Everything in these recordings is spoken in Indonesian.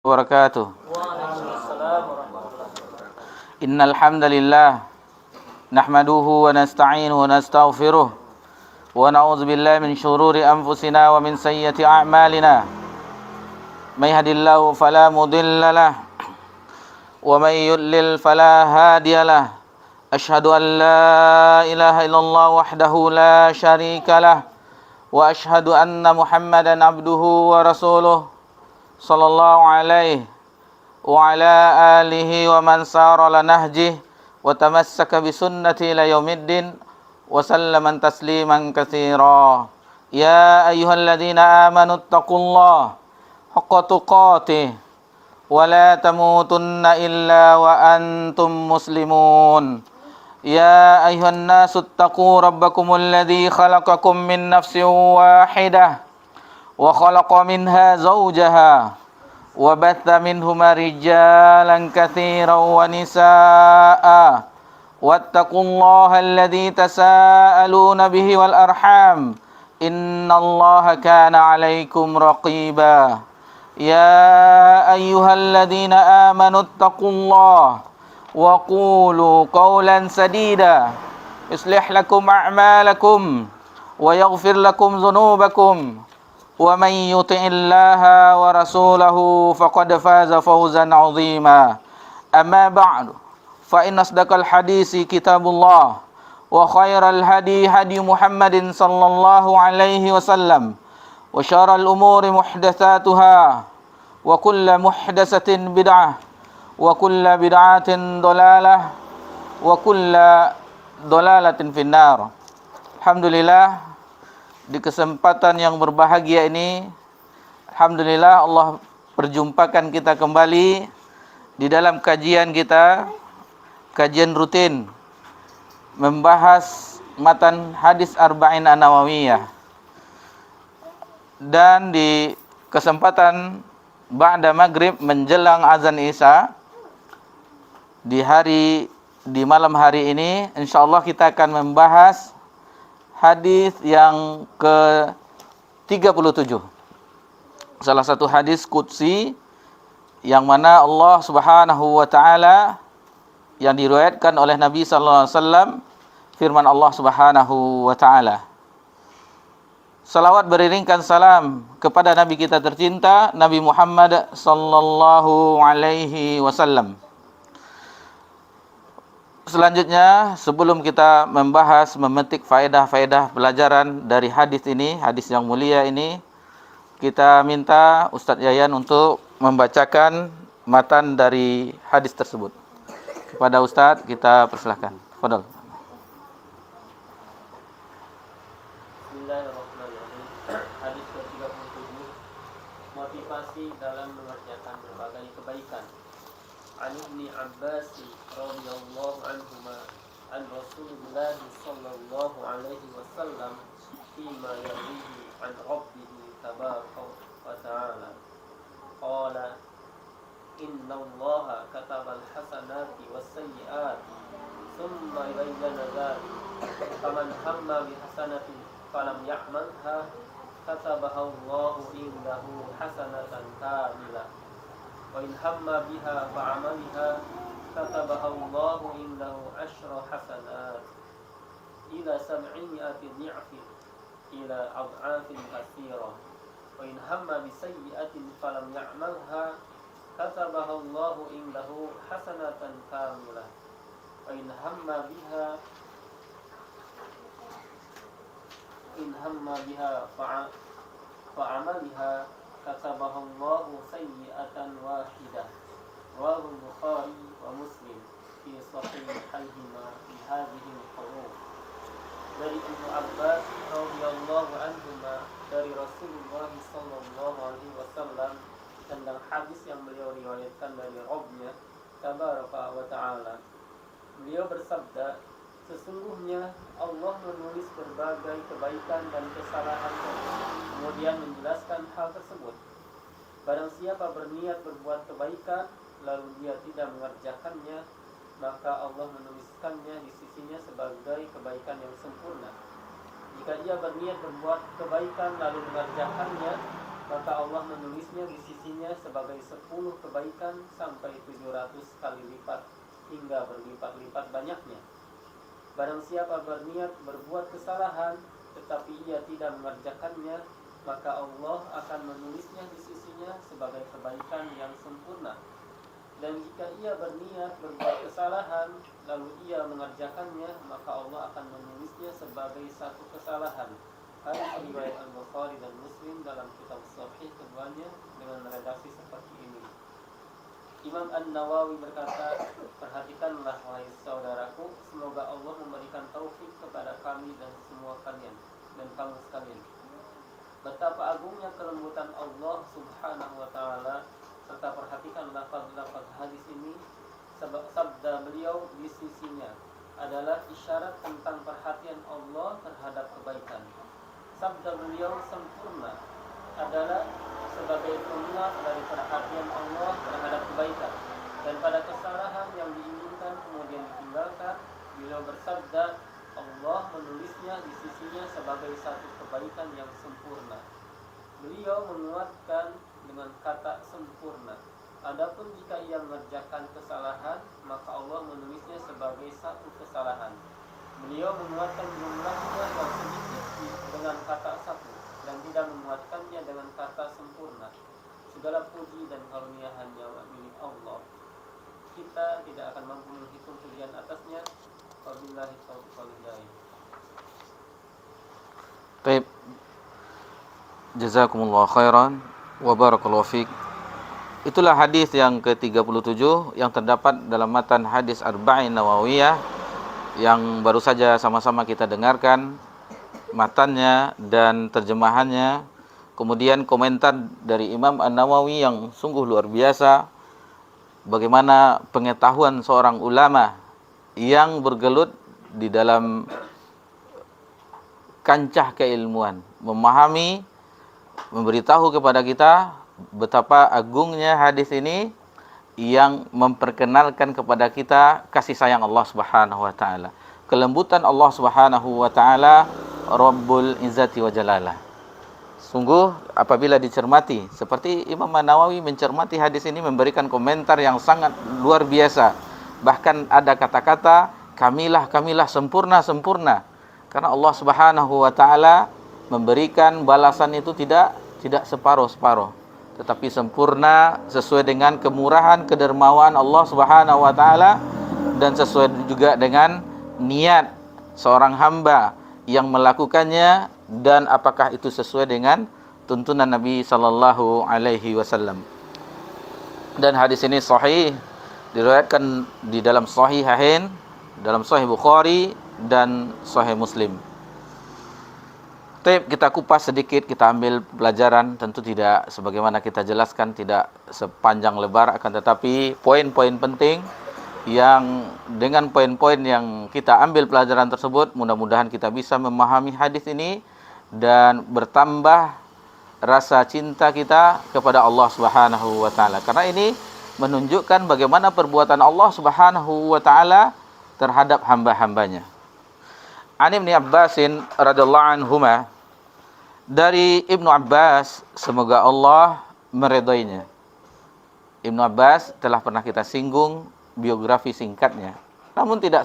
wabarakatuh. Innal hamdalillah nahmaduhu wa nasta'inuhu wa nastaghfiruh wa na'udzu billahi min shururi anfusina wa min sayyiati a'malina. May yahdihillahu fala mudilla lahu wa may yudlil fala hadiya lahu. Asyhadu an la ilaha illallah wahdahu la syarika lahu wa asyhadu anna Muhammadan abduhu wa rasuluh sallallahu alaihi wa ala alihi wa man sara ala nahjih wa tamassaka bi sunnati ila yaumiddin wa sallaman tasliman katsira. Ya ayyuhalladzina amanu taqullaha haqqa tuqatih wa la tamutunna illa wa antum muslimun. Ya ayyuhan nasu taqu rabbakumul ladzi khalaqakum min nafsin wahidah wa khalaqa minha zawjaha wa batha minhuma rijalan katsiran wa nisaa'a wattaqullaha alladzi tasaaluna bihi wal arham innallaha kana 'alaikum raqiba. Ya ayyuhalladzina amanu taqullaha wa qulu qawlan sadida yuslih lakum a'malakum wa yaghfir lakum dhunubakum wa may yuti'illaha wa rasulahu faqad faza fawzan 'azima. Amma ba'du, fa inna asdaqal hadisi kitabullah wa khairal hadi hadi Muhammadin sallallahu alaihi wasallam wa syarral umuri muhdatsatuha wa kullu muhdatsatin bid'ah wa kullu bid'atin dhalalah wa kullu dhalalatin finnar. Alhamdulillah, di kesempatan yang berbahagia ini, alhamdulillah Allah perjumpakan kita kembali di dalam kajian kita, kajian rutin membahas matan hadis Arba'in An-Nawawiyah. Dan di kesempatan ba'da maghrib menjelang azan Isya di malam hari ini, insyaallah kita akan membahas hadis yang ke-37. Salah satu hadis qudsi yang mana Allah Subhanahu wa taala, yang diriwayatkan oleh Nabi sallallahu alaihi wasallam, firman Allah Subhanahu wa taala. Salawat beriringkan salam kepada Nabi kita tercinta, Nabi Muhammad sallallahu alaihi wasallam. Selanjutnya, sebelum kita memetik faedah-faedah pelajaran dari hadis ini, hadis yang mulia ini, kita minta Ustadz Yayan untuk membacakan matan dari hadis tersebut. Kepada Ustadz kita persilahkan. Fadhol. Bismillahirrahmanirrahim. Hadis ke-37, motivasi dalam mengerjakan berbagai kebaikan. An Ibnu Abbas radhiyallahu anhuma an Rasulullah sallallahu alaihi wasallam fima yarwihi an rabbih tabaraka wa ta'ala qala inna allaha kataba al-hasanati was-sayyi'ati thumma bayyana dzalika faman hamma bi hasanatin falam ya'malha katabaha Allahu indahu hasanatan kamilah wa in hamma biha fa'amaliha katabaha Allahu indahu asyra hasanat ila sab'imi'ati dhi'fin ila ad'afin katsirah wa in hamma bi sayyi'atin falam ya'malha katabaha Allahu indahu hasanatan kamilah wa in hamma biha fa'amaliha katabaha Allahu sayyi'atan wahidah. Rawahu Bukhari wa Muslim fi sahihayhima bi hadhihi al-huruf. Dari Ibnu Abbas radhiyallahu anhuma, dari Rasulullah sallallahu alaihi wasallam, tentang hadis yang beliau riwayatkan dari Rabbnya tabaraka wa ta'ala. Beliau bersabda, sesungguhnya Allah menulis berbagai kebaikan dan kesalahan, kemudian menjelaskan hal tersebut. Barang siapa berniat berbuat kebaikan lalu dia tidak mengerjakannya, maka Allah menuliskannya di sisinya sebagai kebaikan yang sempurna. Jika dia berniat berbuat kebaikan lalu mengerjakannya, maka Allah menulisnya di sisinya sebagai 10 kebaikan sampai 700 kali lipat hingga berlipat-lipat banyaknya. Barang siapa berniat berbuat kesalahan tetapi ia tidak mengerjakannya, maka Allah akan menulisnya di sisinya sebagai kebaikan yang sempurna. Dan jika ia berniat berbuat kesalahan lalu ia mengerjakannya, maka Allah akan menulisnya sebagai satu kesalahan. Hadis riwayat Al-Bukhari dan Muslim dalam kitab Sahih keduanya dengan redaksi seperti ini. Imam An-Nawawi berkata, perhatikanlah wahai saudaraku, semoga Allah memberikan taufik kepada kami dan semua kalian dan kamu sekalian. Betapa agungnya kelembutan Allah Subhanahu wa taala, serta perhatikan lafaz-lafaz hadis ini. Sabda beliau di sisinya adalah isyarat tentang perhatian Allah terhadap kebaikan. Sabda beliau sempurna adalah sebagai penguat dari perhatian Allah terhadap kebaikan. Dan pada kesalahan yang diinginkan kemudian ditinggalkan, beliau bersabda, Allah menulisnya di sisinya sebagai satu kebaikan yang sempurna. Beliau menguatkan dengan kata sempurna. Adapun jika ia mengerjakan kesalahan, maka Allah menulisnya sebagai satu kesalahan. Beliau menguatkan jumlahnya yang sedikit dengan kata satu dan tidak menguatkannya dengan kata sempurna. Segala puji dan karunia hanya milik Allah. Kita tidak akan mampu menghitung pujian atasnya. Wabillahi taufiq wal hidayah. Baik. Jazakumullah khairan wa barakallahu fiik. Itulah hadis yang ke-37 yang terdapat dalam matan hadis Arba'in Nawawiyah yang baru saja sama-sama kita dengarkan matannya dan terjemahannya. Kemudian komentar dari Imam An-Nawawi yang sungguh luar biasa, bagaimana pengetahuan seorang ulama yang bergelut di dalam kancah keilmuan, memahami, memberitahu kepada kita betapa agungnya hadis ini yang memperkenalkan kepada kita kasih sayang Allah Subhanahu wa taala, kelembutan Allah Subhanahu wa taala, Rabbul Izzati wa Jalalah. Sungguh apabila dicermati, seperti Imam An-Nawawi mencermati hadis ini, memberikan komentar yang sangat luar biasa. Bahkan ada kata-kata kamilah sempurna. Karena Allah Subhanahu wa taala memberikan balasan itu tidak separuh-separuh, tetapi sempurna sesuai dengan kemurahan, kedermawan Allah Subhanahu wa taala, dan sesuai juga dengan niat seorang hamba yang melakukannya, dan apakah itu sesuai dengan tuntunan Nabi sallallahu alaihi wasallam. Dan hadis ini sahih, diriwayatkan di dalam Sahihain, dalam Sahih Bukhari dan Sahih Muslim. Kita kupas sedikit, kita ambil pelajaran, tentu tidak sebagaimana kita jelaskan, tidak sepanjang lebar, akan tetapi poin-poin penting yang dengan poin-poin yang kita ambil pelajaran tersebut, mudah-mudahan kita bisa memahami hadis ini dan bertambah rasa cinta kita kepada Allah Subhanahu wa taala. Karena ini menunjukkan bagaimana perbuatan Allah Subhanahu wa taala terhadap hamba-hambanya. An Ibnu Abbasin radhiyallahu anhuma, dari Ibnu Abbas, semoga Allah meridainya. Ibnu Abbas telah pernah kita singgung biografi singkatnya. Namun tidak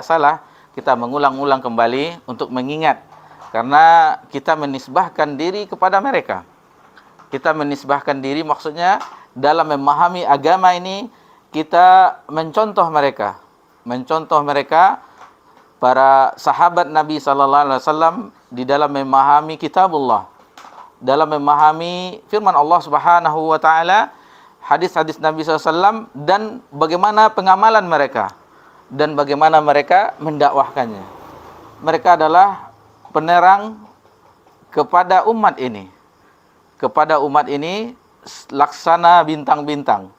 salah kita mengulang-ulang kembali untuk mengingat, karena kita menisbahkan diri kepada mereka. Kita menisbahkan diri, maksudnya dalam memahami agama ini kita mencontoh mereka. Para sahabat Nabi sallallahu alaihi wasallam di dalam memahami kitabullah, dalam memahami firman Allah Subhanahu wa taala, hadis-hadis Nabi sallallahu alaihi wasallam, dan bagaimana pengamalan mereka dan bagaimana mereka mendakwahkannya. Mereka adalah penerang kepada umat ini. Kepada umat ini laksana bintang-bintang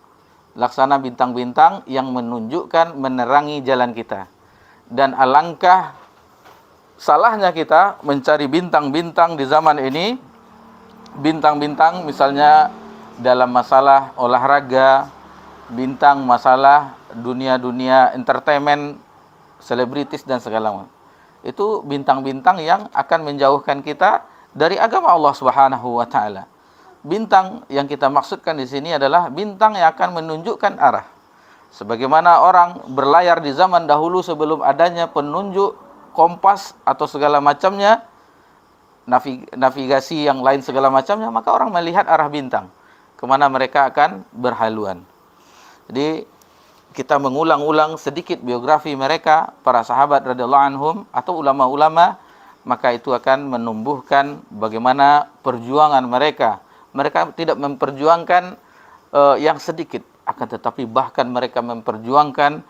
yang menunjukkan, menerangi jalan kita. Dan alangkah salahnya kita mencari bintang-bintang di zaman ini. Bintang-bintang misalnya dalam masalah olahraga, bintang masalah dunia-dunia entertainment, selebritis dan segala macam. Itu bintang-bintang yang akan menjauhkan kita dari agama Allah Subhanahu wa taala. bintang yang kita maksudkan di sini adalah bintang yang akan menunjukkan arah. Sebagaimana orang berlayar di zaman dahulu sebelum adanya penunjuk kompas atau segala macamnya, navigasi yang lain segala macamnya, maka orang melihat arah bintang kemana mereka akan berhaluan. Jadi kita mengulang-ulang sedikit biografi mereka, para sahabat radhiyallahu anhum atau ulama-ulama, maka itu akan menumbuhkan bagaimana perjuangan mereka. Mereka tidak memperjuangkan yang sedikit, akan tetapi bahkan mereka memperjuangkan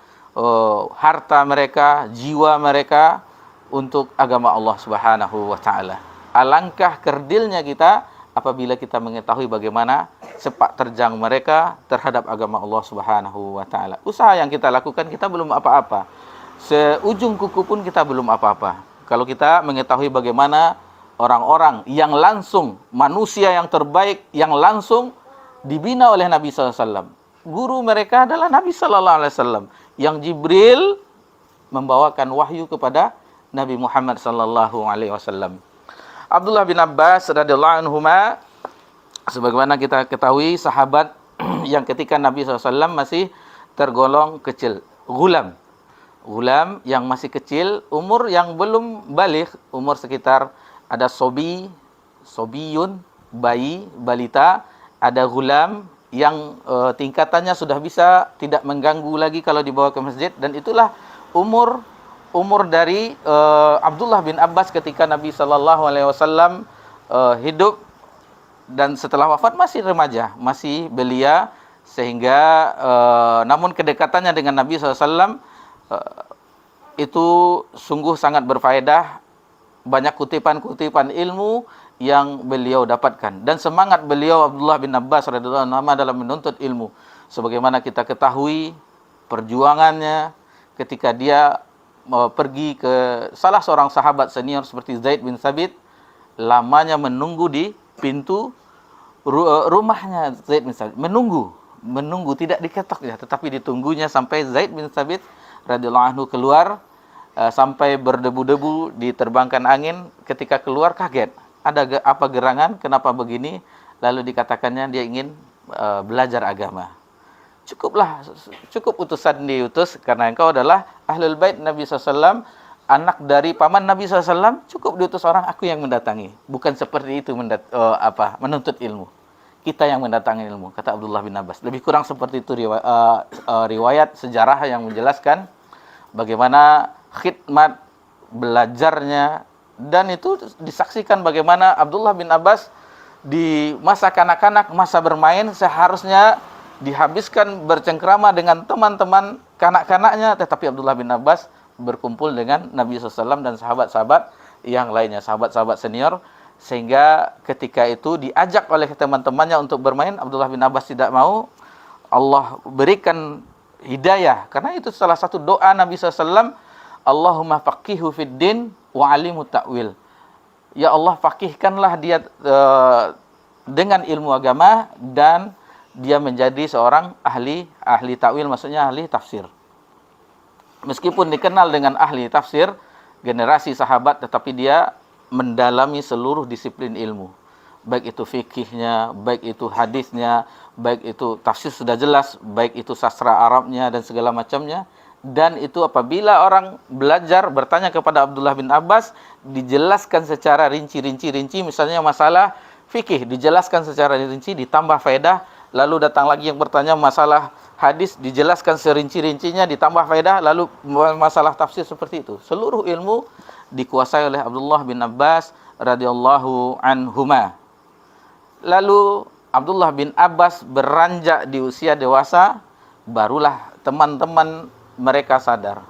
harta mereka, jiwa mereka untuk agama Allah Subhanahu wa taala. Alangkah kerdilnya kita apabila kita mengetahui bagaimana sepak terjang mereka terhadap agama Allah Subhanahu wa taala. Usaha yang kita lakukan, kita belum apa-apa. Seujung kuku pun kita belum apa-apa. Kalau kita mengetahui bagaimana orang-orang yang langsung, manusia yang terbaik yang langsung dibina oleh Nabi sallallahu alaihi wasallam. Guru mereka adalah Nabi sallallahu alaihi wasallam yang Jibril membawakan wahyu kepada Nabi Muhammad sallallahu alaihi wasallam. Abdullah bin Abbas radhiyallahu anhuma, sebagaimana kita ketahui, sahabat yang ketika Nabi SAW masih tergolong kecil, gulam yang masih kecil, umur yang belum baligh, umur sekitar ada sobiyun, bayi, balita, ada gulam yang tingkatannya sudah bisa tidak mengganggu lagi kalau dibawa ke masjid, dan itulah umur dari Abdullah bin Abbas ketika Nabi sallallahu alaihi wasallam hidup, dan setelah wafat masih remaja, masih belia, sehingga namun kedekatannya dengan Nabi sallallahu alaihi wasallam itu sungguh sangat berfaedah. Banyak kutipan-kutipan ilmu yang beliau dapatkan, dan semangat beliau Abdullah bin Abbas radhiyallahu anhu dalam menuntut ilmu, sebagaimana kita ketahui perjuangannya ketika dia pergi ke salah seorang sahabat senior seperti Zaid bin Thabit, lamanya menunggu di pintu rumahnya Zaid bin Thabit, menunggu tidak diketok ya, tetapi ditunggunya sampai Zaid bin Thabit radhiyallahu anhu keluar, sampai berdebu-debu, diterbangkan angin. Ketika keluar kaget, ada apa gerangan, kenapa begini? Lalu dikatakannya dia ingin belajar agama. Cukup utusan diutus, karena engkau adalah ahlul bait Nabi SAW, anak dari paman Nabi SAW, cukup diutus orang, aku yang mendatangi. Bukan seperti itu menuntut ilmu. Kita yang mendatangi ilmu, kata Abdullah bin Abbas. Lebih kurang seperti itu riwayat sejarah yang menjelaskan bagaimana khidmat belajarnya, dan itu disaksikan bagaimana Abdullah bin Abbas di masa kanak-kanak, masa bermain, seharusnya dihabiskan bercengkrama dengan teman-teman kanak-kanaknya, tetapi Abdullah bin Abbas berkumpul dengan Nabi SAW dan sahabat-sahabat yang lainnya, sahabat-sahabat senior, sehingga ketika itu diajak oleh teman-temannya untuk bermain, Abdullah bin Abbas tidak mau. Allah berikan hidayah, karena itu salah satu doa Nabi SAW, Allahumma faqihu fid din wa alimu ta'wil. Ya Allah, faqihkanlah dia dengan ilmu agama, dan dia menjadi seorang ahli ta'wil, maksudnya ahli tafsir. Meskipun dikenal dengan ahli tafsir, generasi sahabat, tetapi dia mendalami seluruh disiplin ilmu. Baik itu fikihnya, baik itu hadisnya, baik itu tafsir sudah jelas, baik itu sastra Arabnya dan segala macamnya. Dan itu apabila orang belajar, bertanya kepada Abdullah bin Abbas, dijelaskan secara rinci, misalnya masalah fikih, dijelaskan secara rinci, ditambah faedah. Lalu datang lagi yang bertanya masalah hadis, dijelaskan serinci-rincinya, ditambah faedah. Lalu masalah tafsir, seperti itu. Seluruh ilmu dikuasai oleh Abdullah bin Abbas radhiyallahu anhuma. Lalu Abdullah bin Abbas beranjak di usia dewasa, barulah teman-teman mereka sadar.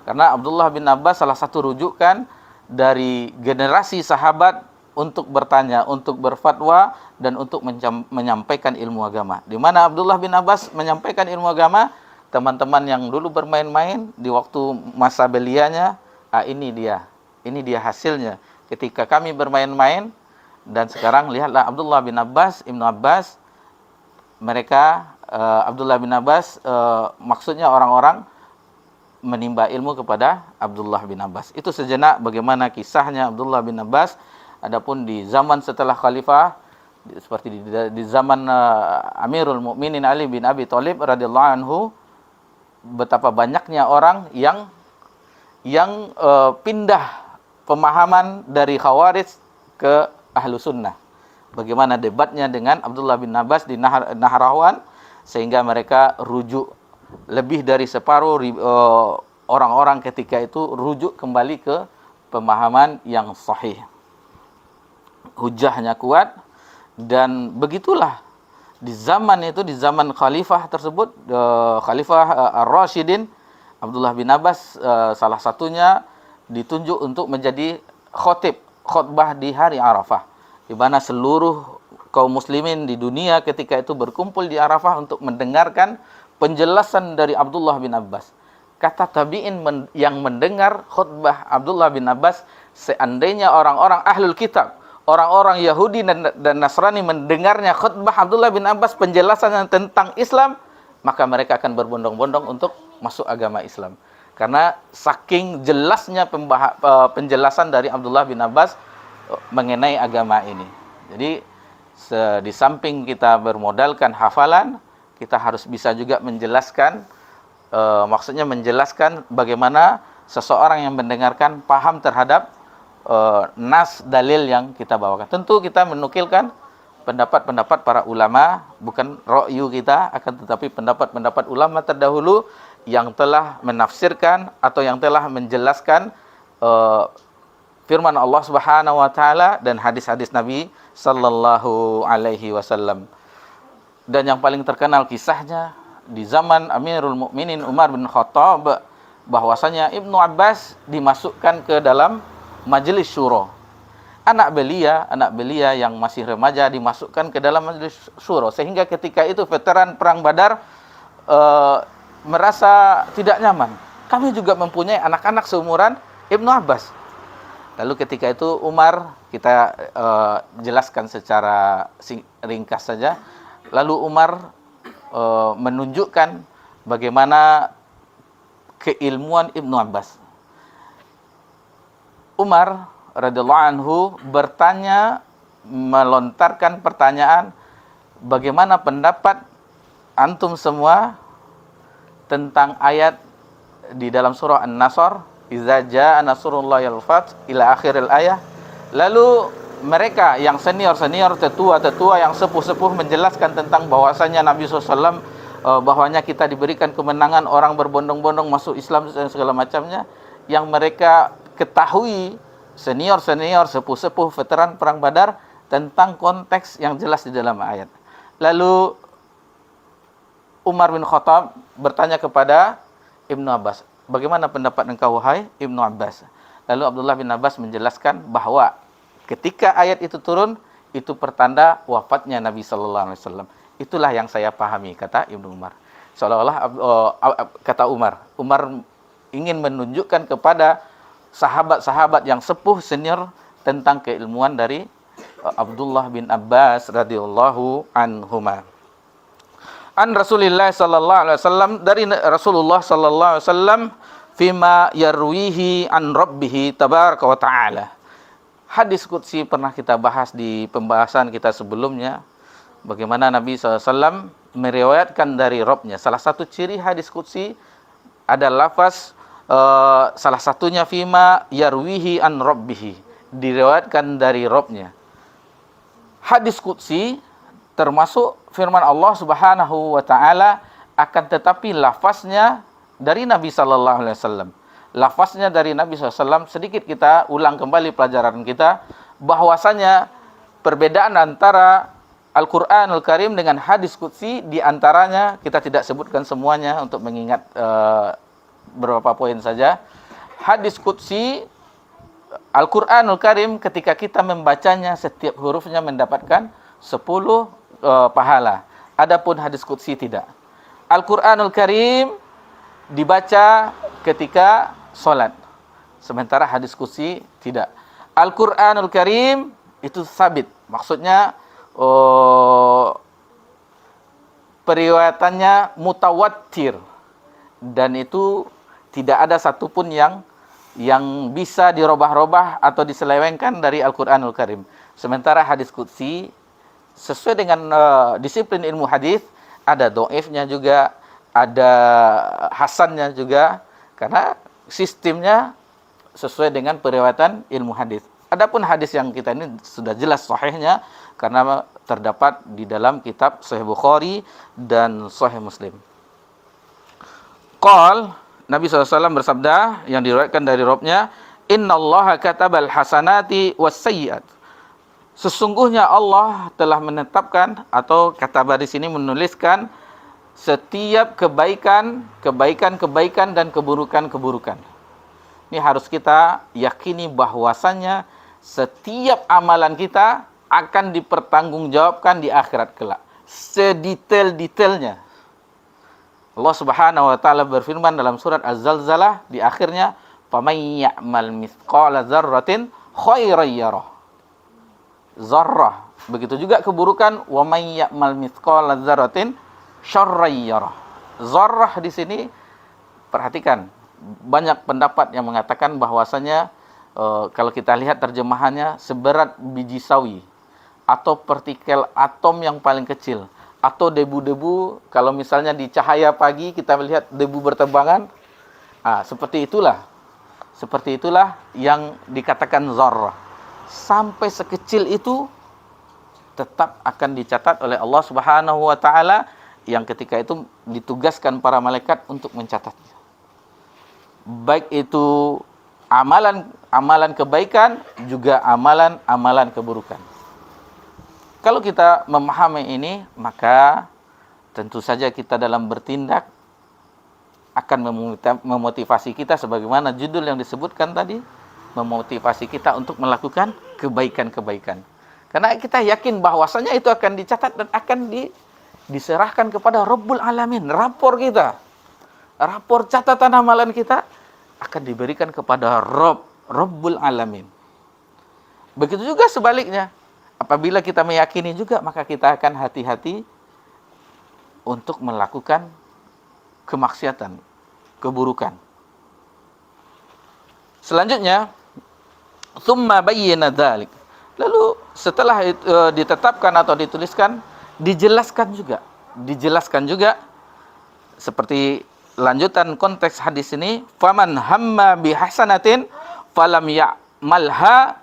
Karena Abdullah bin Abbas salah satu rujukan dari generasi sahabat untuk bertanya, untuk berfatwa, dan untuk menyampaikan ilmu agama. Di mana Abdullah bin Abbas menyampaikan ilmu agama, teman-teman yang dulu bermain-main di waktu masa belianya, ini dia hasilnya. Ketika kami bermain-main, dan sekarang lihatlah Abdullah bin Abbas, Ibnu Abbas, mereka, Abdullah bin Abbas, maksudnya orang-orang menimba ilmu kepada Abdullah bin Abbas. Itu sejenak bagaimana kisahnya Abdullah bin Abbas. Adapun di zaman setelah khalifah, seperti di zaman Amirul Mukminin Ali bin Abi Thalib radhiyallahu anhu, betapa banyaknya orang yang pindah pemahaman dari Khawarij ke Ahlu Sunnah. Bagaimana debatnya dengan Abdullah bin Abbas di Nahrawan, sehingga mereka rujuk, lebih dari separuh orang-orang ketika itu rujuk kembali ke pemahaman yang sahih. Hujahnya kuat, dan begitulah di zaman itu, di zaman khalifah tersebut, Khalifah Ar-Rasyidin, Abdullah bin Abbas salah satunya ditunjuk untuk menjadi khutbah di hari Arafah, di mana seluruh kaum muslimin di dunia ketika itu berkumpul di Arafah untuk mendengarkan penjelasan dari Abdullah bin Abbas. Kata tabi'in yang mendengar khutbah Abdullah bin Abbas, seandainya orang-orang ahlul kitab, orang-orang Yahudi dan Nasrani mendengarnya khutbah Abdullah bin Abbas penjelasan tentang Islam, maka mereka akan berbondong-bondong untuk masuk agama Islam. Karena saking jelasnya penjelasan dari Abdullah bin Abbas mengenai agama ini. Jadi di samping kita bermodalkan hafalan, kita harus bisa juga menjelaskan, maksudnya menjelaskan bagaimana seseorang yang mendengarkan paham terhadap nas dalil yang kita bawakan. Tentu kita menukilkan pendapat-pendapat para ulama, bukan ra'yu kita, akan tetapi pendapat-pendapat ulama terdahulu yang telah menafsirkan atau yang telah menjelaskan firman Allah Subhanahu wa taala dan hadis-hadis Nabi sallallahu alaihi wasallam. Dan yang paling terkenal kisahnya di zaman Amirul Mukminin Umar bin Khattab, bahwasanya Ibnu Abbas dimasukkan ke dalam majelis syuro. Anak belia yang masih remaja dimasukkan ke dalam majelis syuro, sehingga ketika itu veteran perang Badar merasa tidak nyaman. Kami juga mempunyai anak-anak seumuran Ibnu Abbas. Lalu ketika itu Umar, kita jelaskan secara ringkas saja. Lalu Umar menunjukkan bagaimana keilmuan Ibnu Abbas. Umar radhiyallahu anhu bertanya, melontarkan pertanyaan, bagaimana pendapat antum semua tentang ayat di dalam surah An-Nasr, "Idza jaa nasrullahi wal fath" ila akhiril ayah. Lalu mereka yang senior-senior, tetua-tetua, yang sepuh-sepuh menjelaskan tentang bahwasanya Nabi SAW, bahwanya kita diberikan kemenangan, orang berbondong-bondong masuk Islam dan segala macamnya, yang mereka ketahui, senior-senior, sepuh-sepuh, veteran perang Badar, tentang konteks yang jelas di dalam ayat. Lalu Umar bin Khattab bertanya kepada Ibnu Abbas, bagaimana pendapat engkau wahai Ibnu Abbas? Lalu Abdullah bin Abbas menjelaskan bahwa ketika ayat itu turun, itu pertanda wafatnya Nabi sallallahu alaihi wasallam. Itulah yang saya pahami, kata Ibnu Umar. Seolah-olah kata Umar ingin menunjukkan kepada sahabat-sahabat yang sepuh senior tentang keilmuan dari Abdullah bin Abbas radhiyallahu anhuma. An Rasulillah sallallahu alaihi wasallam, dari Rasulullah sallallahu alaihi wasallam, fima yarwihi an rabbih tabaraka wa taala. Hadis qudsi pernah kita bahas di pembahasan kita sebelumnya, bagaimana Nabi SAW meriwayatkan dari Rabb-Nya. Salah satu ciri hadis qudsi ada lafaz, salah satunya fima yarwihi an rabbih, diriwayatkan dari Rabb-Nya. Hadis qudsi termasuk firman Allah Subhanahu wa taala, akan tetapi lafaznya dari Nabi sallallahu alaihi wasallam. Lafaznya dari Nabi SAW, sedikit kita ulang kembali pelajaran kita, bahwasanya perbedaan antara Al-Qur'anul Karim dengan hadis qudsi, di antaranya kita tidak sebutkan semuanya untuk mengingat beberapa poin saja. Hadis qudsi, Al-Qur'anul Karim ketika kita membacanya, setiap hurufnya mendapatkan 10 pahala. Adapun hadis qudsi tidak. Al-Qur'anul Karim dibaca ketika solat, sementara hadis qudsi tidak. Al-Qur'anul Karim itu sabit, maksudnya periwayatannya mutawatir, dan itu tidak ada satupun yang bisa dirubah-rubah atau diselewengkan dari Al-Qur'anul Karim. Sementara hadis qudsi sesuai dengan disiplin ilmu hadis, ada dhaifnya juga, ada hasannya juga, karena sistemnya sesuai dengan periwayatan ilmu hadis. Adapun hadis yang kita ini sudah jelas sahihnya karena terdapat di dalam kitab Sahih Bukhari dan Sahih Muslim. Qal, Nabi SAW bersabda yang diriwayatkan dari Rabbnya, "Innallaha katabal hasanati was sayyi'at." Sesungguhnya Allah telah menetapkan, atau kataba di sini menuliskan, setiap kebaikan dan keburukan. Ini harus kita yakini bahwasannya setiap amalan kita akan dipertanggungjawabkan di akhirat kelak. Sedetail-detailnya. Allah Subhanahu wa taala berfirman dalam surat Az-Zalzalah di akhirnya, "Faman ya'mal mithqala dzarratin khairan yarah." Zarrah. Begitu juga keburukan, "Wa may ya'mal mithqala dzarratin syarran yarah." Zarrah di sini, perhatikan, banyak pendapat yang mengatakan bahwasanya kalau kita lihat terjemahannya seberat biji sawi, atau partikel atom yang paling kecil, atau debu-debu. Kalau misalnya di cahaya pagi kita melihat debu berterbangan, seperti itulah yang dikatakan zarrah. Sampai sekecil itu tetap akan dicatat oleh Allah Subhanahu wa taala, yang ketika itu ditugaskan para malaikat untuk mencatatnya. Baik itu amalan kebaikan, juga amalan keburukan. Kalau kita memahami ini, maka tentu saja kita dalam bertindak akan memotivasi kita, sebagaimana judul yang disebutkan tadi, memotivasi kita untuk melakukan kebaikan-kebaikan. Karena kita yakin bahwasanya itu akan dicatat dan akan diserahkan kepada Rabbul Alamin. Rapor catatan amalan kita akan diberikan kepada Rabbul Alamin. Begitu juga sebaliknya. Apabila kita meyakini juga, maka kita akan hati-hati untuk melakukan kemaksiatan, keburukan. Selanjutnya, tsumma bayyana dzalik. Lalu setelah ditetapkan atau dituliskan, dijelaskan juga seperti lanjutan konteks hadis ini, faman hamma bihasanatin falam ya'malha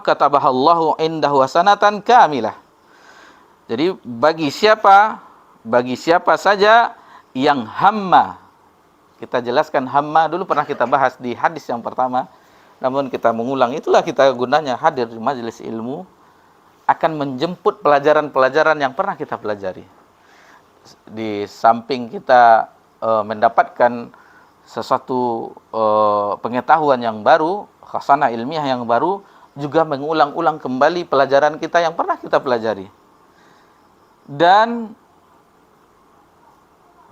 katabahallahu indahu hasanatan kamilah. Jadi bagi siapa saja yang hamma, kita jelaskan hamma dulu, pernah kita bahas di hadis yang pertama, namun kita mengulang, itulah kita gunanya hadir di majelis ilmu, akan menjemput pelajaran-pelajaran yang pernah kita pelajari. Di samping kita mendapatkan sesuatu pengetahuan yang baru, khasanah ilmiah yang baru, juga mengulang-ulang kembali pelajaran kita yang pernah kita pelajari. Dan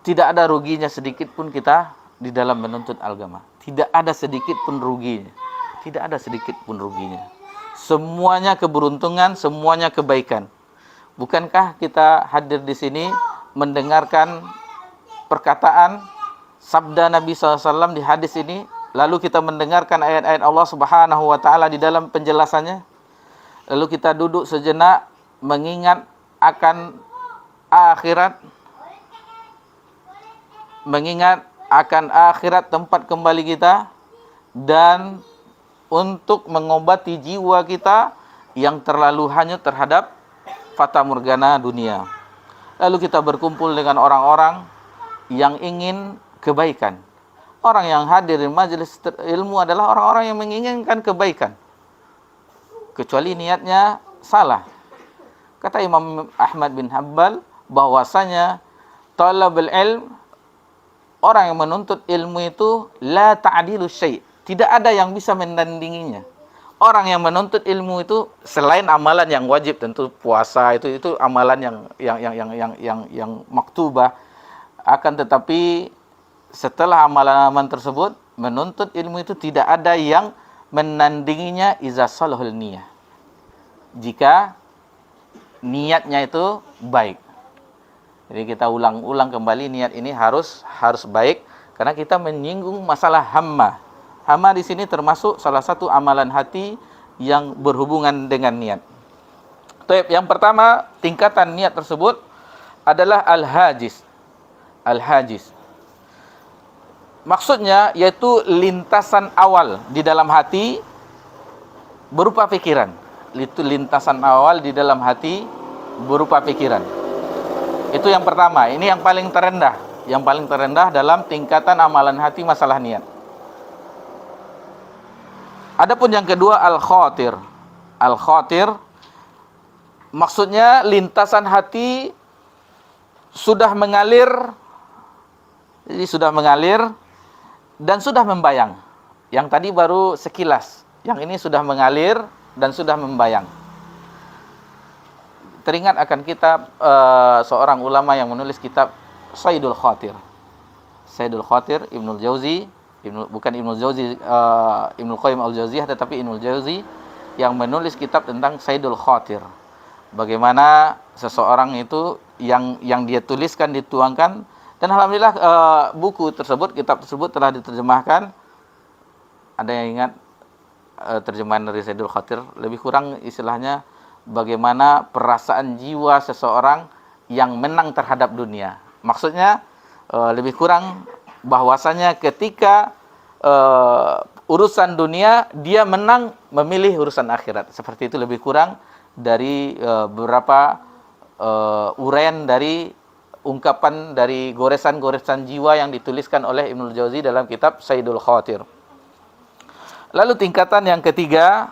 tidak ada ruginya sedikit pun kita di dalam menuntut agama. Tidak ada sedikit pun ruginya. Semuanya keberuntungan, semuanya kebaikan. Bukankah kita hadir di sini mendengarkan perkataan sabda Nabi SAW di hadis ini, lalu kita mendengarkan ayat-ayat Allah Subhanahu wa taala di dalam penjelasannya, lalu kita duduk sejenak mengingat akan akhirat, tempat kembali kita, dan untuk mengobati jiwa kita yang terlalu hanyut terhadap fata morgana dunia. Lalu kita berkumpul dengan orang-orang yang ingin kebaikan. Orang yang hadir di majelis ilmu adalah orang-orang yang menginginkan kebaikan, kecuali niatnya salah. Kata Imam Ahmad bin Hanbal bahwasanya talabul ilm, orang yang menuntut ilmu itu la ta'dilu syai', tidak ada yang bisa menandinginya. Orang yang menuntut ilmu itu selain amalan yang wajib, tentu puasa itu amalan yang maktubah, akan tetapi setelah amalan-amalan tersebut, menuntut ilmu itu tidak ada yang menandinginya iza salahul niyah, jika niatnya itu baik. Jadi kita ulang-ulang kembali, niat ini harus baik, karena kita menyinggung masalah hamma. Hamma di sini termasuk salah satu amalan hati yang berhubungan dengan niat. Taib, yang pertama tingkatan niat tersebut adalah al-hajiz. Al-hajiz. Maksudnya yaitu lintasan awal di dalam hati berupa pikiran. Itu lintasan awal di dalam hati berupa pikiran. Itu yang pertama. Ini yang paling terendah. Yang paling terendah dalam tingkatan amalan hati masalah niat. Adapun yang kedua al-khatir. Al-khatir maksudnya lintasan hati sudah mengalir, jadi sudah mengalir dan sudah membayang. Yang tadi baru sekilas, yang ini sudah mengalir dan sudah membayang. Teringat akan kitab seorang ulama yang menulis kitab Saidul Khatir. Saidul Khatir, Ibnul Jauzi, bukan Ibnul Jauzi, Ibnul Qayyim al-Jauziyah, tetapi Ibnul Jauzi yang menulis kitab tentang Saidul Khatir. Bagaimana seseorang itu yang dia tuliskan, dituangkan, dan alhamdulillah buku tersebut, kitab tersebut telah diterjemahkan. Ada yang ingat terjemahan dari Saidul Khatir? Lebih kurang istilahnya bagaimana perasaan jiwa seseorang yang menang terhadap dunia. Maksudnya lebih kurang bahwasanya ketika urusan dunia dia menang, memilih urusan akhirat. Seperti itu lebih kurang dari beberapa uraian dari ungkapan dari goresan-goresan jiwa yang dituliskan oleh Ibnul Jauzi dalam kitab Saidul Khatir. Lalu tingkatan yang ketiga,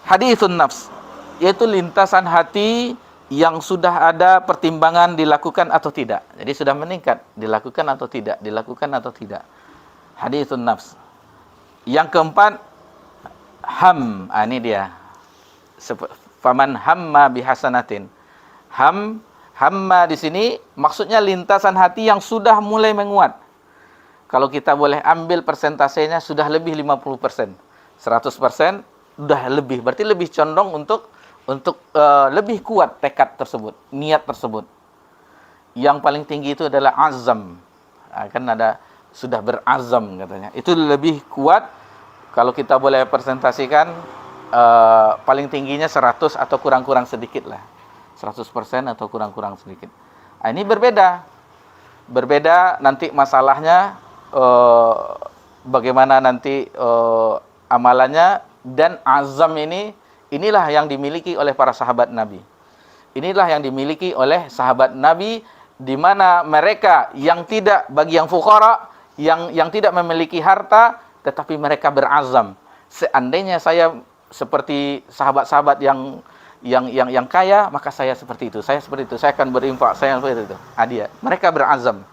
haditsun nafs, yaitu lintasan hati yang sudah ada pertimbangan dilakukan atau tidak. Jadi sudah meningkat, dilakukan atau tidak, dilakukan atau tidak. Haditsun nafs. Yang keempat, ham. Ini dia. Faman hamma bihasanatin. Hamma di sini maksudnya lintasan hati yang sudah mulai menguat. Kalau kita boleh ambil persentasenya sudah lebih 50%. 100% sudah lebih. Berarti lebih condong untuk lebih kuat tekad tersebut, niat tersebut. Yang paling tinggi itu adalah azam. Kan ada sudah berazam katanya. Itu lebih kuat. Kalau kita boleh presentasikan paling tingginya 100 atau kurang-kurang sedikit lah. 100% atau kurang-kurang sedikit. Nah, ini berbeda. Berbeda nanti masalahnya bagaimana nanti amalannya, dan azam inilah yang dimiliki oleh para sahabat Nabi. Inilah yang dimiliki oleh sahabat Nabi, di mana mereka yang tidak, bagi yang fuqara, yang tidak memiliki harta, tetapi mereka berazam. Seandainya saya seperti sahabat-sahabat yang kaya, maka saya seperti itu. Saya seperti itu. Saya akan berinfak. Saya seperti itu. Dia. Mereka berazam.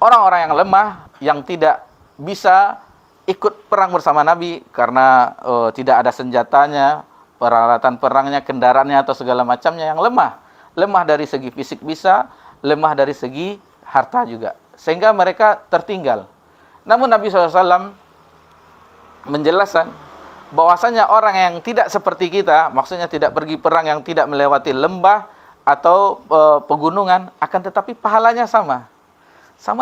Orang-orang yang lemah, yang tidak bisa ikut perang bersama Nabi karena tidak ada senjatanya, peralatan perangnya, kendaraannya atau segala macamnya, yang lemah dari segi fisik bisa, lemah dari segi harta juga, sehingga mereka tertinggal. Namun Nabi SAW menjelaskan bahwasanya orang yang tidak seperti kita, maksudnya tidak pergi perang, yang tidak melewati lembah atau pegunungan, akan tetapi pahalanya sama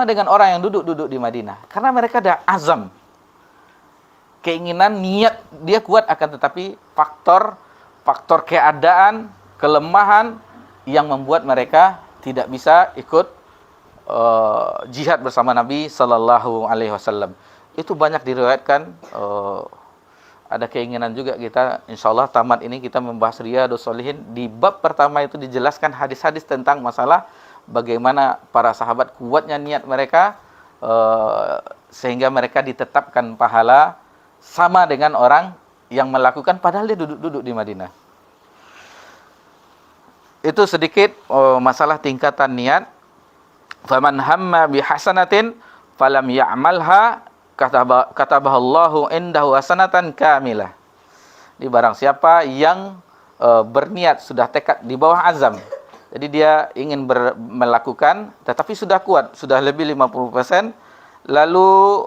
dengan orang yang duduk di Madinah, karena mereka ada azam, keinginan, niat dia kuat, akan tetapi faktor keadaan, kelemahan yang membuat mereka tidak bisa ikut jihad bersama Nabi sallallahu alaihi wasallam. Itu banyak diriwayatkan. Ada keinginan juga kita insyaallah tamat ini kita membahas Riyadhus Shalihin. Di bab pertama itu dijelaskan hadis-hadis tentang masalah bagaimana para sahabat kuatnya niat mereka sehingga mereka ditetapkan pahala sama dengan orang yang melakukan padahal dia duduk di Madinah. Itu sedikit masalah tingkatan niat. Faman hamma bihasanatin falam ya'malha katabahallahu indahu hasanatan kamilah. Di barang siapa yang berniat, sudah tekad di bawah azam. Jadi dia ingin melakukan tetapi sudah kuat, sudah lebih 50%, lalu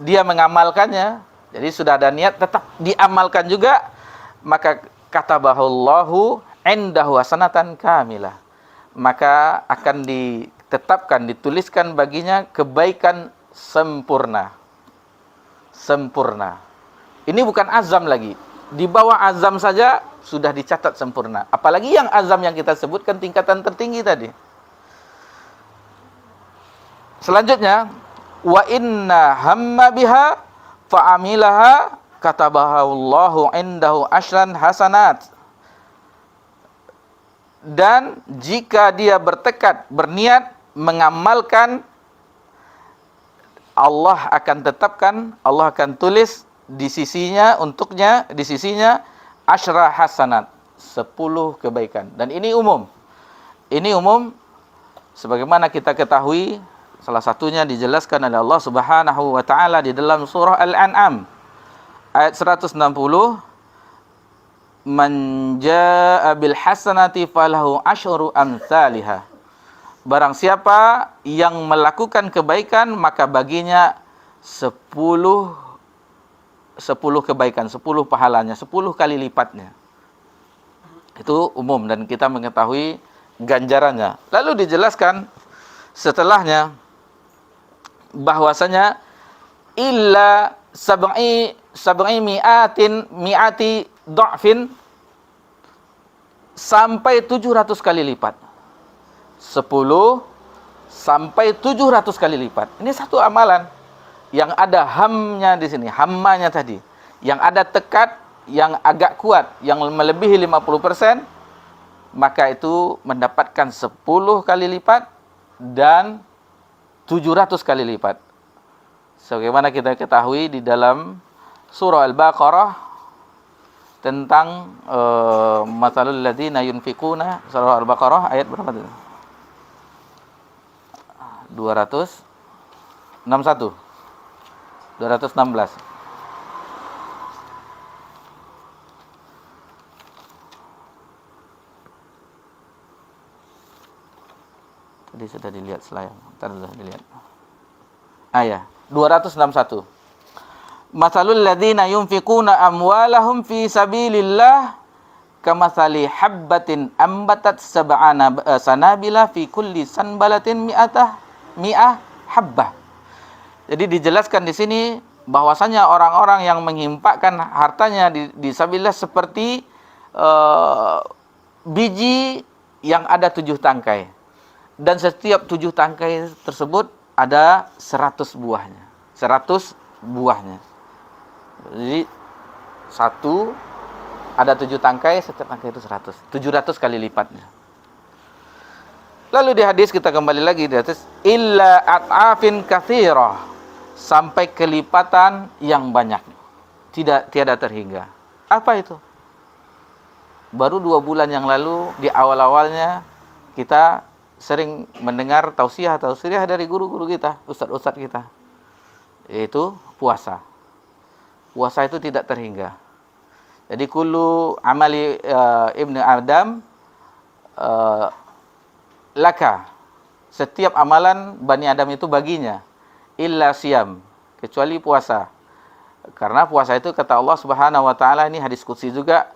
dia mengamalkannya, jadi sudah ada niat tetap diamalkan juga, maka katabahullahu indahu hasanatan kamilah, maka akan ditetapkan, dituliskan baginya kebaikan sempurna. Ini bukan azam lagi, Di bawah azam saja sudah dicatat sempurna. Apalagi yang azam yang kita sebutkan tingkatan tertinggi tadi. Selanjutnya, wa inna hamma biha fa'amilaha katabahallahu indahu asyran hasanat. Dan jika dia bertekad, berniat mengamalkan, Allah akan tetapkan, Allah akan tulis di sisinya, untuknya, di sisinya asyra hasanat, 10 kebaikan. Dan ini umum. Ini umum sebagaimana kita ketahui, salah satunya dijelaskan oleh Allah Subhanahu wa taala di dalam surah Al-An'am ayat 160, man jaa bil hasanati falahu asyru amsalihah. Barang siapa yang melakukan kebaikan, maka baginya 10 kebaikan, 10 pahalanya, 10 kali lipatnya. Itu umum dan kita mengetahui ganjarannya. Lalu dijelaskan setelahnya bahwasanya illa sab'i mi'ati dha'fin, sampai 700 kali lipat. 10 sampai 700 kali lipat. Ini satu amalan yang ada hamnya di sini, hammanya tadi. Yang ada tekad yang agak kuat, yang melebihi 50%, maka itu mendapatkan 10 kali lipat dan 700 kali lipat. Sebagaimana kita ketahui di dalam surah Al-Baqarah tentang matalul ladzina yunfikuna, surah Al-Baqarah ayat berapa itu? 216. Tadi sudah dilihat selayang. Ntar sudah dilihat. Ayat 261. Masalul ladzina yunfikuna amwalahum fi sabilillah kamathali habbatin ambatat sab'ana sanabila fi kulli sanbalatin mi'ah habbah. Jadi dijelaskan di sini bahwasanya orang-orang yang menginfakkan hartanya di sabilillah seperti biji yang ada 7 tangkai. Dan setiap 7 tangkai tersebut ada 100 buahnya. 100 buahnya. Jadi satu ada 7 tangkai, setiap tangkai itu 100. 700 kali lipatnya. Lalu di hadis kita kembali lagi di atas illa at'afin katsirah, sampai kelipatan yang banyak. Tiada terhingga. Apa itu? Baru 2 bulan yang lalu di awal-awalnya kita sering mendengar tausiah dari guru-guru kita, ustadz-ustadz kita, yaitu puasa. Puasa itu tidak terhingga. Jadi kullu amali ibnu Adam laka, setiap amalan Bani Adam itu baginya, illa siyam, kecuali puasa. Karena puasa itu kata Allah Subhanahu wa taala, ini hadis qudsi juga,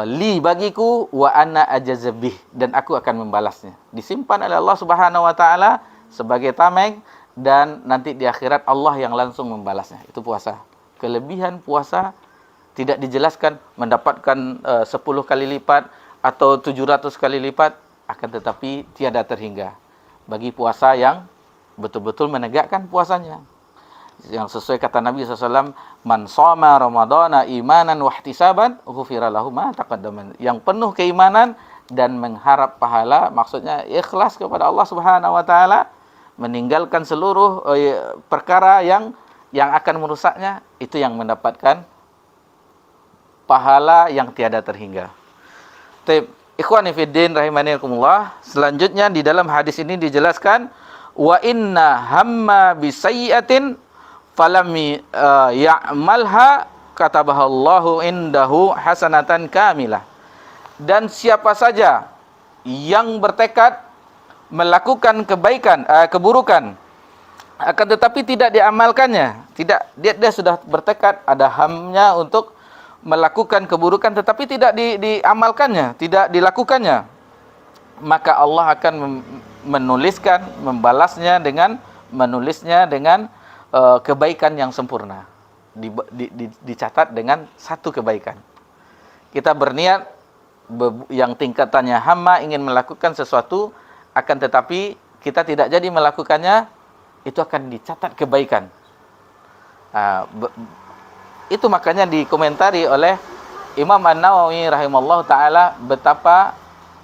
li bagiku wa ana ajazabih, dan aku akan membalasnya. Disimpan oleh Allah Subhanahu wa taala sebagai tameng, dan nanti di akhirat Allah yang langsung membalasnya. Itu puasa. Kelebihan puasa tidak dijelaskan mendapatkan 10 kali lipat atau 700 kali lipat, akan tetapi tiada terhingga bagi puasa yang betul-betul menegakkan puasanya. Yang sesuai kata Nabi SAW, man shoma ramadhana imanan wahtisaban ghufira lahu ma taqaddama. Yang penuh keimanan dan mengharap pahala, maksudnya ikhlas kepada Allah Subhanahu wa taala, meninggalkan seluruh perkara yang akan merusaknya, itu yang mendapatkan pahala yang tiada terhingga. Ikhwani fiddin rahimanyakumullah. Selanjutnya di dalam hadis ini dijelaskan, wa inna hamma bisayyi'atin falam ya'malha katabahallahu indahu hasanatan kamilah. Dan siapa saja yang bertekad melakukan keburukan, akan tetapi tidak diamalkannya, dia sudah bertekad, ada hamnya untuk melakukan keburukan, tetapi tidak diamalkannya, tidak dilakukannya, maka Allah akan membalasnya dengan menulisnya dengan kebaikan yang sempurna, dicatat dengan 1 kebaikan. kita berniat yang tingkatannya hamma ingin melakukan sesuatu, akan tetapi kita tidak jadi melakukannya, itu akan dicatat kebaikan. Itu makanya dikomentari oleh Imam An-Nawawi rahimallahu taala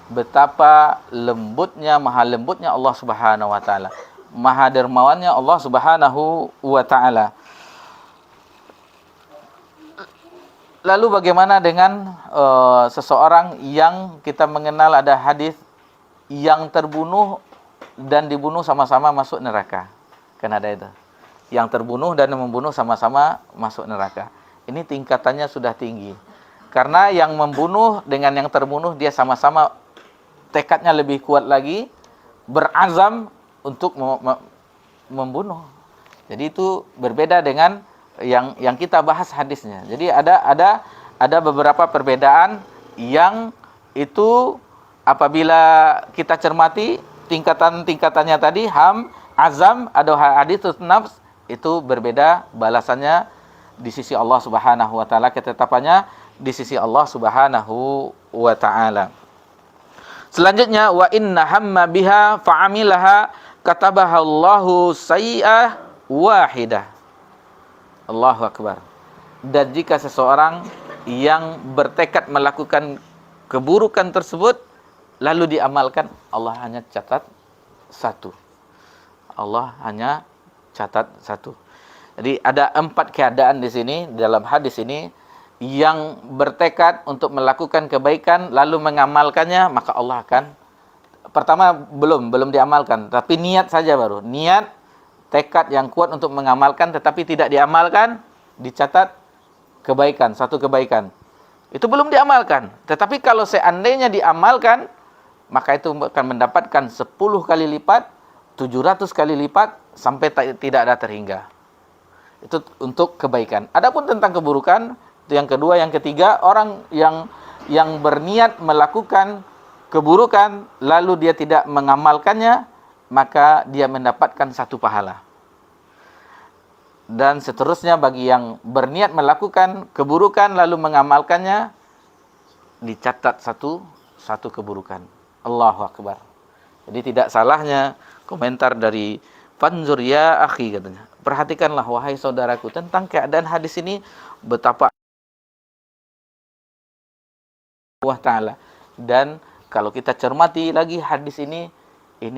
betapa lembutnya, maha lembutnya Allah Subhanahu wa taala, maha dermawannya Allah Subhanahu wa taala. Lalu bagaimana dengan seseorang yang kita mengenal ada hadis yang terbunuh dan dibunuh sama-sama masuk neraka? Kan ada itu. Yang terbunuh dan membunuh sama-sama masuk neraka. Ini tingkatannya sudah tinggi. Karena yang membunuh dengan yang terbunuh dia sama-sama tekadnya lebih kuat lagi, berazam untuk membunuh. Jadi itu berbeda dengan yang kita bahas hadisnya. Jadi ada beberapa perbedaan yang itu apabila kita cermati tingkatannya tadi, azam, ada hadits nafs, itu berbeda balasannya di sisi Allah Subhanahu wa taala, ketetapannya di sisi Allah Subhanahu wa taala. Selanjutnya, wa inna hamma biha fa'amilaha katabaha Allahu sayyi'ah wahidah. Allahu akbar. Dan jika seseorang yang bertekad melakukan keburukan tersebut lalu diamalkan, Allah hanya catat satu. Allah hanya catat satu. Jadi ada 4 keadaan di sini dalam hadis ini. Yang bertekad untuk melakukan kebaikan lalu mengamalkannya, maka Allah akan, pertama belum diamalkan, tapi niat saja baru. Niat, tekad yang kuat untuk mengamalkan tetapi tidak diamalkan, dicatat kebaikan, satu kebaikan. Itu belum diamalkan. Tetapi kalau seandainya diamalkan, maka itu akan mendapatkan 10 kali lipat, 700 kali lipat, sampai tidak ada terhingga. Itu untuk kebaikan. Adapun tentang keburukan, itu yang kedua. Yang ketiga, orang yang berniat melakukan keburukan lalu dia tidak mengamalkannya, maka dia mendapatkan 1 pahala. Dan seterusnya bagi yang berniat melakukan keburukan lalu mengamalkannya, dicatat satu keburukan. Allahu akbar. Jadi tidak salahnya komentar dari Fanzur ya akhi, katanya. Perhatikanlah wahai saudaraku tentang keadaan hadis ini, betapa Allah Ta'ala. Dan kalau kita cermati lagi hadis ini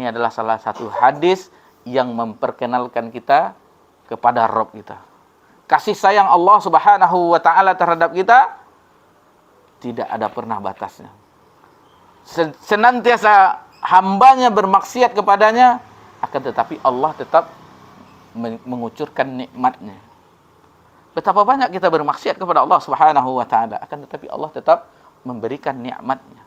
adalah salah satu hadis yang memperkenalkan kita kepada Rabb kita. Kasih sayang Allah Subhanahu wa Ta'ala terhadap kita tidak ada pernah batasnya. Senantiasa hambanya bermaksiat kepadanya, akan tetapi Allah tetap mengucurkan nikmatnya. Betapa banyak kita bermaksiat kepada Allah Subhanahu wa Ta'ala, akan tetapi Allah tetap memberikan nikmatnya.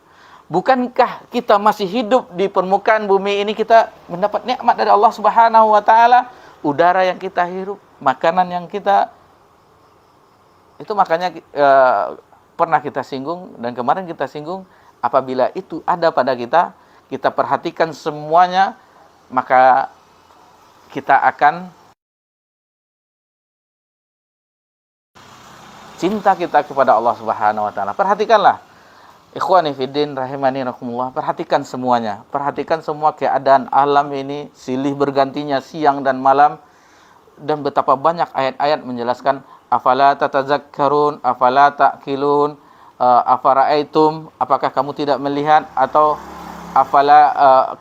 Bukankah kita masih hidup di permukaan bumi ini, kita mendapat nikmat dari Allah Subhanahu wa Ta'ala? Udara yang kita hirup, makanan yang kita, itu makanya pernah kita singgung, dan kemarin kita singgung, apabila itu ada pada kita, kita perhatikan semuanya, maka kita akan cinta kita kepada Allah Subhanahu wa Ta'ala. Perhatikanlah, ikhwani fiddin rahimani rahimakumullah, perhatikan semuanya. Perhatikan semua keadaan alam ini, silih bergantinya siang dan malam, dan betapa banyak ayat-ayat menjelaskan afala tatazakkarun, afala ta'qilun, afara'aitum, apakah kamu tidak melihat, atau afala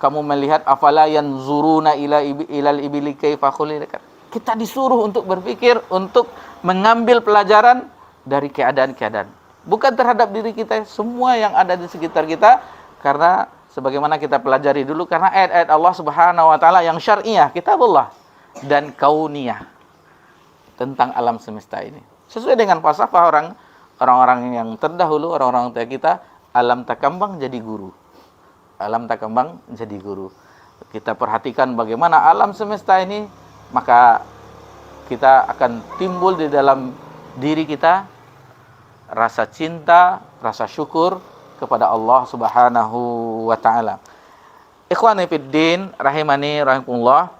kamu melihat, afala yanzuruna ilal ibili kaifa khuliqat. Kita disuruh untuk berpikir, untuk mengambil pelajaran dari keadaan-keadaan, bukan terhadap diri kita, semua yang ada di sekitar kita. Karena sebagaimana kita pelajari dulu, karena ayat-ayat Allah Subhanahu wa Ta'ala yang syar'iyah, kitabullah, dan kauniyah, tentang alam semesta ini. Sesuai dengan falsafah orang-orang yang terdahulu, orang-orang tua kita, alam tak kembang jadi guru. Alam tak kembang jadi guru. Kita perhatikan bagaimana alam semesta ini, maka kita akan timbul di dalam diri kita rasa cinta, rasa syukur kepada Allah Subhanahu wa Ta'ala. Ikhwani fiddin rahimani rahimakumullah.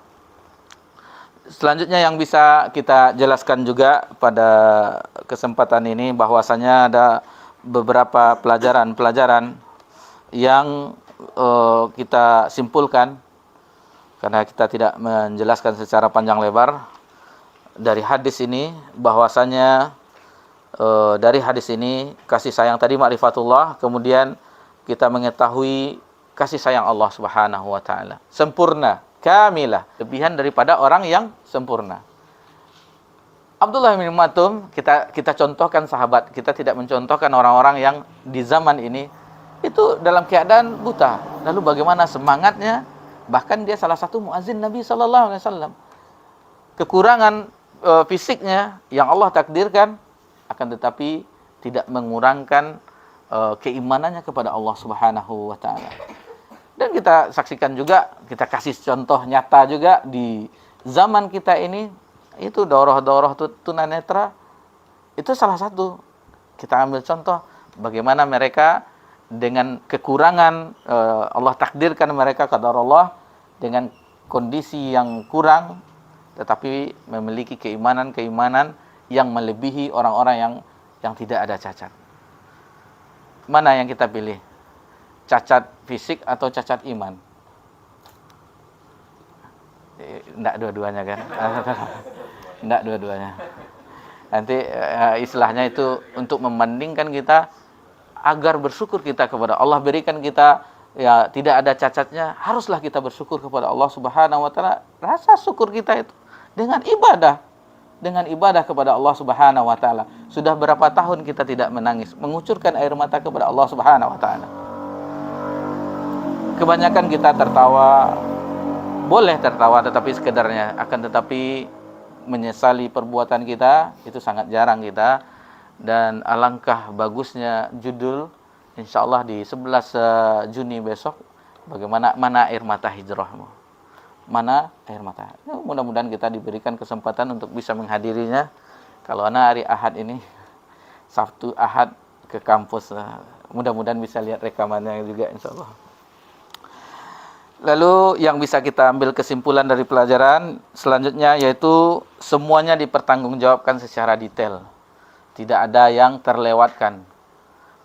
Selanjutnya yang bisa kita jelaskan juga pada kesempatan ini, bahwasanya ada beberapa pelajaran-pelajaran yang kita simpulkan, karena kita tidak menjelaskan secara panjang lebar dari hadis ini, bahwasanya dari hadis ini kasih sayang tadi ma'rifatullah, kemudian kita mengetahui kasih sayang Allah Subhanahu wa taala sempurna, kamilah, lebihan daripada orang yang sempurna. Abdullah bin Maktum, kita contohkan sahabat, kita tidak mencontohkan orang-orang yang di zaman ini itu dalam keadaan buta. Lalu bagaimana semangatnya? Bahkan dia salah satu muazin Nabi sallallahu alaihi wasallam. Kekurangan fisiknya yang Allah takdirkan, akan tetapi tidak mengurangkan keimanannya kepada Allah Subhanahu wa taala. Dan kita saksikan juga, kita kasih contoh nyata juga di zaman kita ini, itu daurah-daurah tunanetra, itu salah satu. Kita ambil contoh bagaimana mereka dengan kekurangan, Allah takdirkan mereka qadarullah dengan kondisi yang kurang, tetapi memiliki keimanan yang melebihi orang-orang yang tidak ada cacat. Mana yang kita pilih? Cacat fisik atau cacat iman? Enggak dua-duanya kan? Enggak dua-duanya. Nanti istilahnya itu untuk membandingkan kita agar bersyukur kita kepada Allah, berikan kita ya tidak ada cacatnya, haruslah kita bersyukur kepada Allah Subhanahu wa taala. Rasa syukur kita itu dengan ibadah kepada Allah Subhanahu wa taala. Sudah berapa tahun kita tidak menangis, mengucurkan air mata kepada Allah Subhanahu wa taala. Kebanyakan kita tertawa, boleh tertawa tetapi sekedarnya, akan tetapi menyesali perbuatan kita itu sangat jarang kita. Dan alangkah bagusnya judul insyaallah di 11 Juni besok, bagaimana mana air mata hijrahmu, mana air mata. Ya, mudah-mudahan kita diberikan kesempatan untuk bisa menghadirinya. Kalau ana hari Ahad ini, Sabtu Ahad ke kampus, mudah-mudahan bisa lihat rekamannya juga insyaallah. Lalu yang bisa kita ambil kesimpulan dari pelajaran selanjutnya, yaitu semuanya dipertanggungjawabkan secara detail. Tidak ada yang terlewatkan.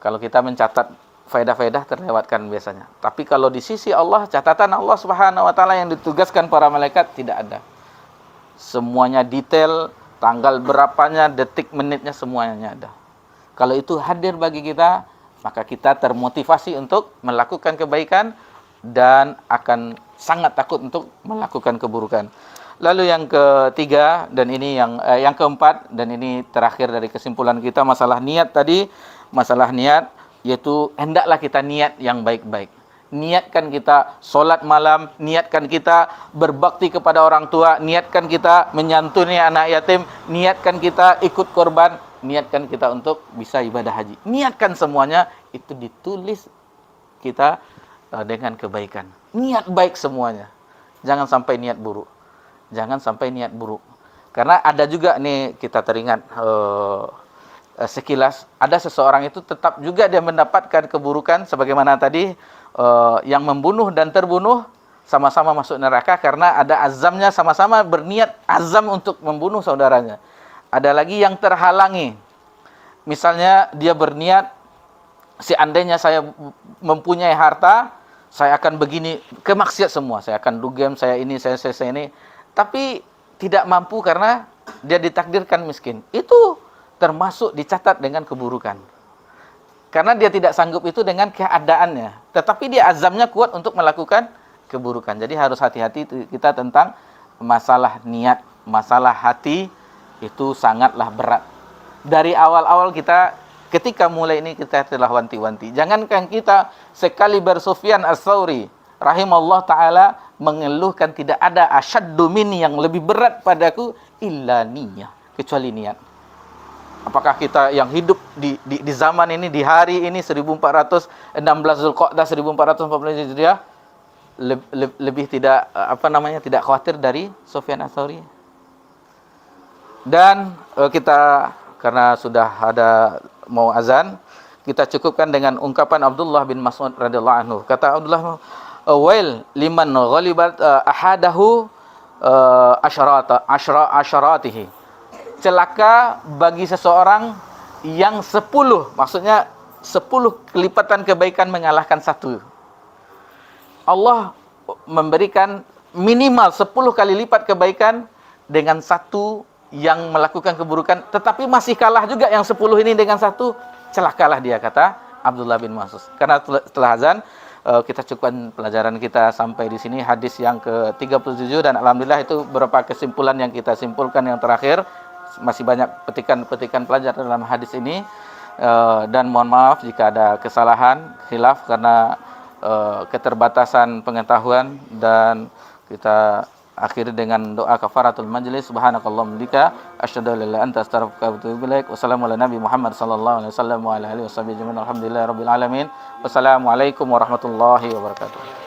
Kalau kita mencatat faedah-faedah terlewatkan biasanya. Tapi kalau di sisi Allah, catatan Allah Subhanahu wa taala yang ditugaskan para malaikat tidak ada. Semuanya detail, tanggal berapanya, detik menitnya semuanya ada. Kalau itu hadir bagi kita, maka kita termotivasi untuk melakukan kebaikan dan akan sangat takut untuk melakukan keburukan. Lalu yang ketiga, dan ini yang keempat, dan ini terakhir dari kesimpulan kita, masalah niat tadi. Masalah niat, yaitu hendaklah kita niat yang baik-baik. Niatkan kita solat malam, niatkan kita berbakti kepada orang tua, niatkan kita menyantuni anak yatim, niatkan kita ikut korban, niatkan kita untuk bisa ibadah haji. Niatkan semuanya, itu ditulis kita dengan kebaikan. Niat baik semuanya. Jangan sampai niat buruk. Jangan sampai niat buruk. Karena ada juga nih, kita teringat sekilas, ada seseorang itu tetap juga dia mendapatkan keburukan, sebagaimana tadi yang membunuh dan terbunuh sama-sama masuk neraka karena ada azamnya, sama-sama berniat azam untuk membunuh saudaranya. Ada lagi yang terhalangi. Misalnya dia berniat, seandainya saya mempunyai harta, saya akan begini, kemaksiat semua, saya akan dugem, saya ini, saya ini. Tapi tidak mampu karena dia ditakdirkan miskin. Itu termasuk dicatat dengan keburukan. Karena dia tidak sanggup itu dengan keadaannya. Tetapi dia azamnya kuat untuk melakukan keburukan. Jadi harus hati-hati kita tentang masalah niat, masalah hati, itu sangatlah berat. Dari awal-awal kita, ketika mulai ini kita telah wanti-wanti. Jangankan kita, sekali Sufyan Ats-Tsauri rahimallahu ta'ala mengeluhkan tidak ada asyaddu minni yang lebih berat padaku illa niyah, kecuali niat. Apakah kita yang hidup di zaman ini, di hari ini 1416 Zulqa'dah 1440 Hijriah lebih tidak tidak khawatir dari Sufyan Ats-Tsauri? Dan kita karena sudah ada mau azan, kita cukupkan dengan ungkapan Abdullah bin Mas'ud radhiyallahu anhu. Kata Abdullah, "Wail liman ghalibat ahadahu asyratihi." Celaka bagi seseorang yang 10, maksudnya 10 kelipatan kebaikan mengalahkan 1. Allah memberikan minimal 10 kali lipat kebaikan dengan 1 yang melakukan keburukan, tetapi masih kalah juga yang 10 ini dengan 1, celakalah dia, kata Abdullah bin Mas'ud. Karena setelah azan kita cukupkan pelajaran kita sampai di sini, hadis yang ke-37, dan alhamdulillah itu beberapa kesimpulan yang kita simpulkan yang terakhir. Masih banyak petikan-petikan pelajaran dalam hadis ini, dan mohon maaf jika ada kesalahan, khilaf karena keterbatasan pengetahuan, dan kita akhiri dengan doa kafaratul majlis. Subhanakallahumma bika asyhadu an la ilaha illa anta astaghfiruka wa atubu ilaik. Wassalamu ala nabi Muhammad sallallahu alaihi wasallam wa ala alihi washabihi ajmain. Alhamdulillahirabbil alamin. Wassalamualaikum warahmatullahi wabarakatuh.